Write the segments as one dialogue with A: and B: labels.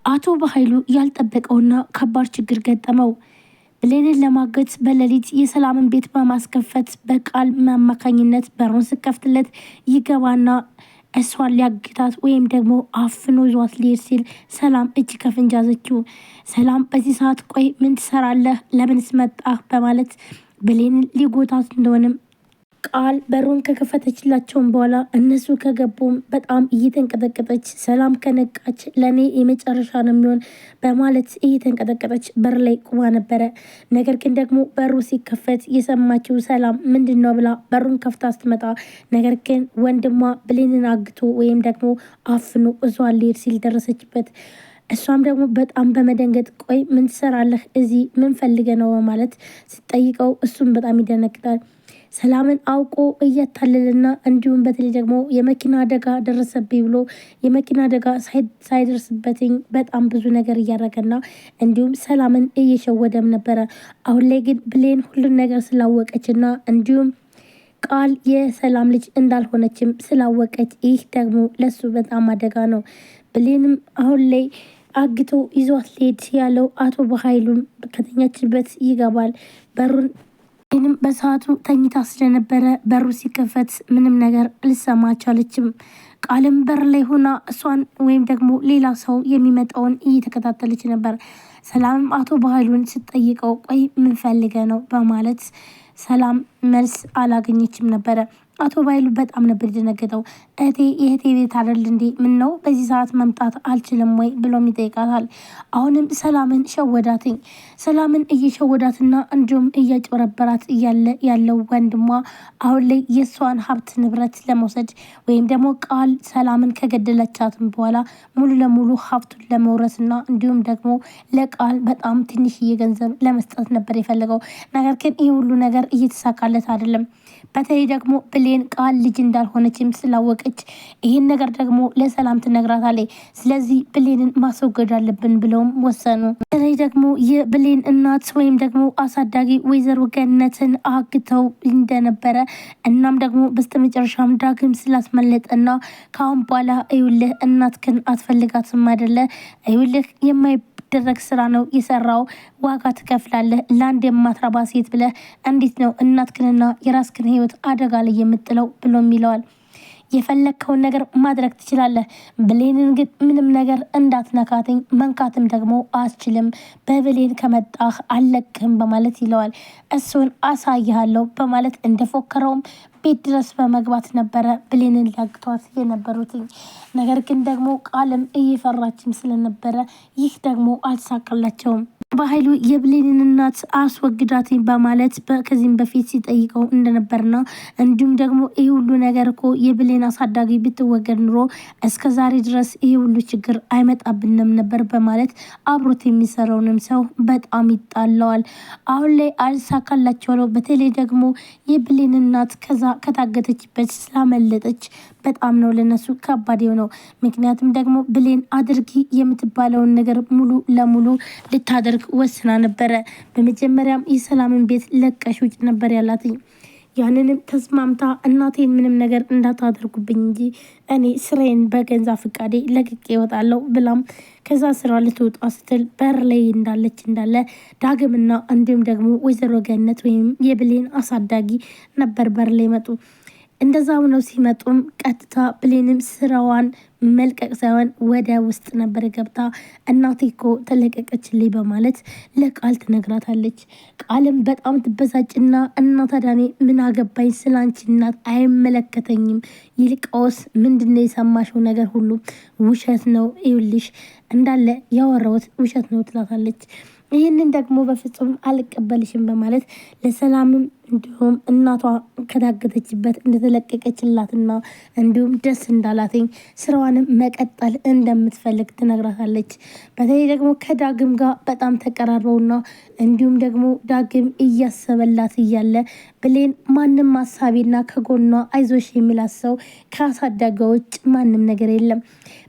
A: አቶ በኃይሉ ያልጠበቀውና ከባድ ችግር ገጠመው። ብሌንን ለማገት በሌሊት የሰላምን ቤት በማስከፈት በቃል አማካኝነት በሩን ስከፍትለት ይገባና እሷን ሊያግታት ወይም ደግሞ አፍኖ ይዟት ሊሄድ ሲል ሰላም እጅ ከፍንጅ ያዘችው። ሰላም በዚህ ሰዓት ቆይ ምን ትሰራለህ? ለምንስ መጣህ? በማለት ብሌንን ሊጎታት እንደሆነም ቃል በሩን ከከፈተችላቸውን በኋላ እነሱ ከገቡም በጣም እየተንቀጠቀጠች ሰላም ከነቃች ለእኔ የመጨረሻ ነው የሚሆን በማለት እየተንቀጠቀጠች በር ላይ ቁማ ነበረ። ነገር ግን ደግሞ በሩ ሲከፈት የሰማችው ሰላም ምንድን ነው ብላ በሩን ከፍታ ስትመጣ ነገር ግን ወንድሟ ብሌንን አግቶ ወይም ደግሞ አፍኖ እዟን ሊሄድ ሲል ደረሰችበት። እሷም ደግሞ በጣም በመደንገጥ ቆይ ምን ትሰራለህ እዚህ? ምን ፈልገ ነው በማለት ስትጠይቀው እሱም በጣም ይደነግጣል። ሰላምን አውቆ እያታለልና እንዲሁም በተለይ ደግሞ የመኪና አደጋ ደረሰብኝ ብሎ የመኪና አደጋ ሳይደርስበትኝ በጣም ብዙ ነገር እያደረገና እንዲሁም ሰላምን እየሸወደም ነበረ። አሁን ላይ ግን ብሌን ሁሉን ነገር ስላወቀችና እንዲሁም ቃል የሰላም ልጅ እንዳልሆነችም ስላወቀች ይህ ደግሞ ለሱ በጣም አደጋ ነው። ብሌንም አሁን ላይ አግቶ ይዟት ሊሄድ ያለው አቶ በኃይሉም ከተኛችበት ይገባል። በሩን ይህንም በሰዓቱ ተኝታ ስለነበረ በሩ ሲከፈት ምንም ነገር ልሰማ አልቻለችም። ቃልም በር ላይ ሆና እሷን ወይም ደግሞ ሌላ ሰው የሚመጣውን እየተከታተለች ነበር። ሰላምም አቶ በኃይሉን ስትጠይቀው ቆይ ምን ፈልገ ነው በማለት ሰላም መልስ አላገኘችም ነበረ። አቶ በኃይሉ በጣም ነበር የደነገጠው። የእህቴ ቤት አይደል እንዴ? ምን ነው በዚህ ሰዓት መምጣት አልችልም ወይ ብሎም ይጠይቃታል። አሁንም ሰላምን ሸወዳትኝ። ሰላምን እየሸወዳትና እንዲሁም እያጭበረበራት እያለ ያለው ወንድሟ አሁን ላይ የእሷን ሀብት ንብረት ለመውሰድ ወይም ደግሞ ቃል ሰላምን ከገደለቻትም በኋላ ሙሉ ለሙሉ ሀብቱን ለመውረስና እንዲሁም ደግሞ ለቃል በጣም ትንሽዬ ገንዘብ ለመስጠት ነበር የፈለገው። ነገር ግን ይህ ሁሉ ነገር እየተሳካለት አይደለም። በተለይ ደግሞ ብሌን ቃል ልጅ እንዳልሆነችም ስላወቀች ይህን ነገር ደግሞ ለሰላም ትነግራታለች። ስለዚህ ብሌንን ማስወገድ አለብን ብለውም ወሰኑ። በተለይ ደግሞ የብሌን እናት ወይም ደግሞ አሳዳጊ ወይዘሮ ገነትን አግተው እንደነበረ እናም ደግሞ በስተመጨረሻም ዳግም ስላስመለጠና ከአሁን በኋላ እዩልህ እናትክን አትፈልጋትም አይደለ? እዩልህ ደረግ ስራ ነው የሰራው፣ ዋጋ ትከፍላለህ። ለአንድ የማትረባ ሴት ብለህ እንዴት ነው እናትክንና የራስክን ህይወት አደጋ ላይ የምጥለው ብሎም ይለዋል። የፈለግከውን ነገር ማድረግ ትችላለህ፣ ብሌንን ግን ምንም ነገር እንዳትነካትኝ፣ መንካትም ደግሞ አስችልም፣ በብሌን ከመጣህ አለቅህም በማለት ይለዋል። እሱን አሳይሃለሁ በማለት እንደፎከረውም ቤት ድረስ በመግባት ነበረ ብሌንን ሊያግቷት የነበሩትኝ። ነገር ግን ደግሞ ቃልም እየፈራችም ስለነበረ ይህ ደግሞ አልተሳካላቸውም። በኃይሉ የብሌንን እናት አስወግዳትኝ በማለት ከዚህም በፊት ሲጠይቀው እንደነበርና እንዲሁም ደግሞ ይህ ሁሉ ነገር እኮ የብሌን አሳዳጊ ብትወገድ ኑሮ እስከ ዛሬ ድረስ ይህ ሁሉ ችግር አይመጣብንም ነበር በማለት አብሮት የሚሰራውንም ሰው በጣም ይጣለዋል። አሁን ላይ አልሳካላቸው ነው። በተለይ ደግሞ የብሌን እናት ከዛ ከታገተችበት ስላመለጠች በጣም ነው ለነሱ ከባድ የሆነው። ምክንያቱም ደግሞ ብሌን አድርጊ የምትባለውን ነገር ሙሉ ለሙሉ ልታደርግ ወስና ነበረ። በመጀመሪያም የሰላምን ቤት ለቀሽ ውጭ ነበር ያላትኝ። ያንንም ተስማምታ እናቴን ምንም ነገር እንዳታደርጉብኝ እንጂ እኔ ስራዬን በገንዛ ፍቃዴ ለቅቄ እወጣለሁ ብላም ከዛ ስራ ልትወጣ ስትል በር ላይ እንዳለ ዳግምና እንዲሁም ደግሞ ወይዘሮ ገነት ወይም የብሌን አሳዳጊ ነበር በር ላይ መጡ። እንደዛ ሆነው ሲመጡም ቀጥታ ብሌንም ስራዋን መልቀቅ ሳይሆን ወደ ውስጥ ነበር ገብታ እናቴ እኮ ተለቀቀችልኝ በማለት ለቃል ትነግራታለች። ቃልም በጣም ትበሳጭና እናት አዳኔ ምን አገባኝ ስላንቺ እናት አይመለከተኝም፣ ይልቃውስ ምንድነው የሰማሽው ነገር ሁሉ ውሸት ነው፣ ይኸውልሽ እንዳለ ያወራሁት ውሸት ነው ትላታለች። ይህንን ደግሞ በፍጹም አልቀበልሽም በማለት ለሰላምም እንዲሁም እናቷ ከታገተችበት እንደተለቀቀችላትና እንዲሁም ደስ እንዳላትኝ ስራዋንም መቀጠል እንደምትፈልግ ትነግራታለች። በተለይ ደግሞ ከዳግም ጋር በጣም ተቀራርበውና እንዲሁም ደግሞ ዳግም እያሰበላት እያለ ብሌን ማንም አሳቢና ከጎኗ አይዞሽ የሚላት ሰው ከአሳዳጊዋ ውጭ ማንም ነገር የለም።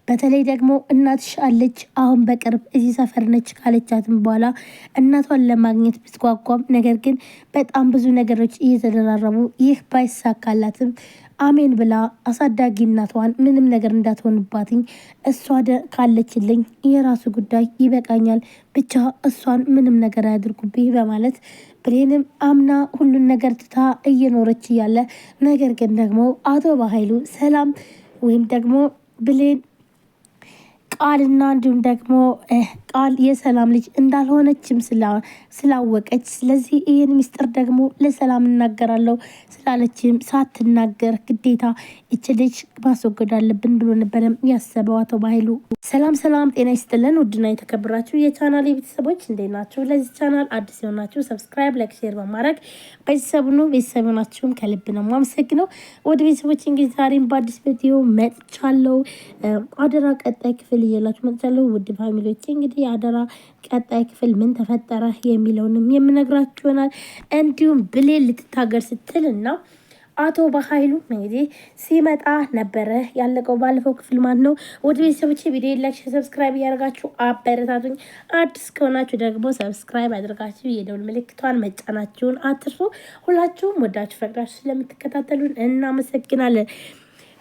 A: በተለይ ደግሞ እናትሽ አለች አሁን በቅርብ እዚህ ሰፈር ነች ካለቻትም በኋላ እናቷን ለማግኘት ብትጓጓም ነገር ግን በጣም ብዙ ነገሮች እየተደራረቡ ይህ ባይሳካላትም አሜን ብላ አሳዳጊ እናቷን ምንም ነገር እንዳትሆንባትኝ እሷ ካለችልኝ የራሱ ጉዳይ ይበቃኛል፣ ብቻ እሷን ምንም ነገር አያድርጉብኝ በማለት ብሌንም አምና ሁሉን ነገር ትታ እየኖረች እያለ ነገር ግን ደግሞ አቶ በኃይሉ ሰላም ወይም ደግሞ ብሌን ቃልና እንዲሁም ደግሞ ቃል የሰላም ልጅ እንዳልሆነችም ስላወቀች ስለዚህ ይህን ሚስጥር ደግሞ ለሰላም እናገራለሁ ስላለችም ሳትናገር ግዴታ ይች ልጅ ማስወገድ አለብን ብሎ ነበረ ያሰበው አቶ በኃይሉ። ሰላም ሰላም፣ ጤና ይስጥልን ውድና የተከበራችሁ የቻናል ቤተሰቦች እንዴት ናችሁ? ለዚህ ቻናል አዲስ የሆናችሁ ሰብስክራይብ፣ ላይክ፣ ሼር በማድረግ ቤተሰቡ ነው። ቤተሰብ ናችሁም ከልብ ነው የማመሰግነው። ወደ ቤተሰቦች እንግዲህ ዛሬም በአዲስ ቪዲዮ መጥቻለሁ። አደራ ቀጣይ ክፍል እየላችሁ መጥቻለሁ። ውድ ፋሚሊዎች እንግዲህ አደራ ቀጣይ ክፍል ምን ተፈጠረ የሚለውንም የምነግራችሁ ይሆናል። እንዲሁም ብሌን ልትታገር ስትልና አቶ በኃይሉ እንግዲህ ሲመጣ ነበረ ያለቀው ባለፈው ክፍል ማለት ነው። ወደ ቤተሰቦች ቪዲዮ ላይክ፣ ሰብስክራይብ እያደረጋችሁ አበረታቱኝ። አዲስ ከሆናችሁ ደግሞ ሰብስክራይብ አድርጋችሁ የደውል ምልክቷን መጫናችሁን አትርሱ። ሁላችሁም ወዳችሁ ፈቅዳችሁ ስለምትከታተሉን እናመሰግናለን።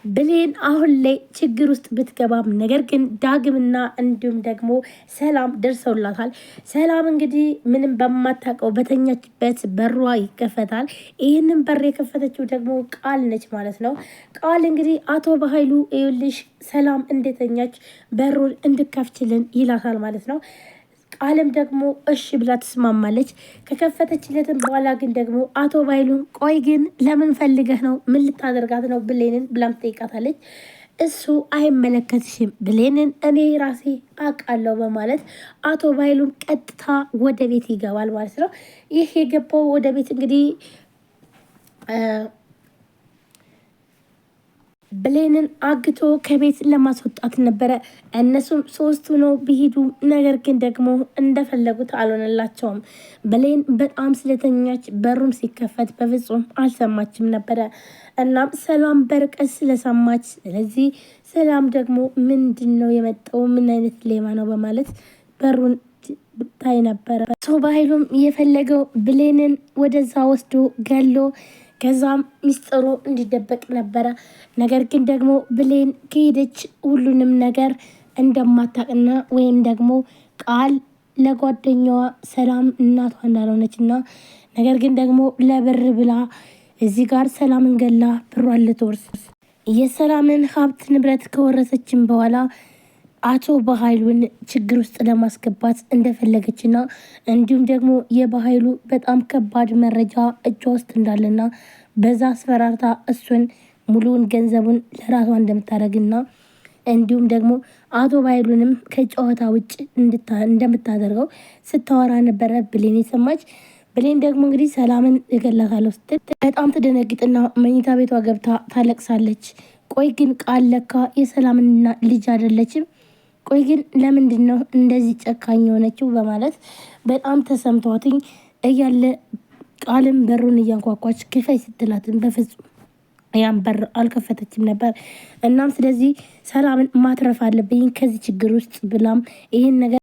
A: ብሌን አሁን ላይ ችግር ውስጥ ብትገባም ነገር ግን ዳግምና እንዲሁም ደግሞ ሰላም ደርሰውላታል። ሰላም እንግዲህ ምንም በማታውቀው በተኛችበት በሯ ይከፈታል። ይህንን በር የከፈተችው ደግሞ ቃል ነች ማለት ነው። ቃል እንግዲህ አቶ በኃይሉ ይኸውልሽ ሰላም እንደተኛች በሩን እንድከፍችልን ይላታል ማለት ነው። ቃልም ደግሞ እሺ ብላ ትስማማለች። ከከፈተችለትም በኋላ ግን ደግሞ አቶ በኃይሉን ቆይ ግን ለምን ፈልገህ ነው? ምን ልታደርጋት ነው ብሌንን ብላም ትጠይቃታለች። እሱ አይመለከትሽም ብሌንን እኔ ራሴ አውቃለሁ በማለት አቶ በኃይሉን ቀጥታ ወደ ቤት ይገባል ማለት ነው። ይህ የገባው ወደ ቤት እንግዲህ ብሌንን አግቶ ከቤት ለማስወጣት ነበረ። እነሱም ሶስቱ ነው ቢሄዱ፣ ነገር ግን ደግሞ እንደፈለጉት አልሆነላቸውም። ብሌን በጣም ስለተኛች በሩም ሲከፈት በፍጹም አልሰማችም ነበረ። እናም ሰላም በርቀት ስለሰማች ስለዚህ ሰላም ደግሞ ምንድን ነው የመጣው ምን አይነት ሌባ ነው በማለት በሩን ታይ ነበረ። አቶ በኃይሉም የፈለገው ብሌንን ወደዛ ወስዶ ገሎ ከዛም ሚስጥሩ እንዲደበቅ ነበረ። ነገር ግን ደግሞ ብሌን ከሄደች ሁሉንም ነገር እንደማታውቅና ወይም ደግሞ ቃል ለጓደኛዋ ሰላም እናቷ እንዳልሆነች እና ነገር ግን ደግሞ ለብር ብላ እዚህ ጋር ሰላምን ገላ ብሯን ልትወርስ የሰላምን ሀብት ንብረት ከወረሰችን በኋላ አቶ በኃይሉን ችግር ውስጥ ለማስገባት እንደፈለገችና እንዲሁም ደግሞ የበኃይሉ በጣም ከባድ መረጃ እጇ ውስጥ እንዳለና በዛ አስፈራርታ እሱን ሙሉውን ገንዘቡን ለራሷ እንደምታደርግና እንዲሁም ደግሞ አቶ በኃይሉንም ከጨዋታ ውጭ እንደምታደርገው ስታወራ ነበረ ብሌን የሰማች። ብሌን ደግሞ እንግዲህ ሰላምን እገላታለሁ ስትል በጣም ትደነግጥና መኝታ ቤቷ ገብታ ታለቅሳለች። ቆይ ግን ቃል ለካ የሰላምና ልጅ አይደለችም። ቆይ ግን ለምንድን ነው እንደዚህ ጨካኝ የሆነችው በማለት በጣም ተሰምቷትኝ እያለ ቃልም በሩን እያንኳኳች ክፈይ ስትላትን በፍጹም ያን በር አልከፈተችም ነበር። እናም ስለዚህ ሰላምን ማትረፍ አለብኝ ከዚህ ችግር ውስጥ ብላም ይህን ነገር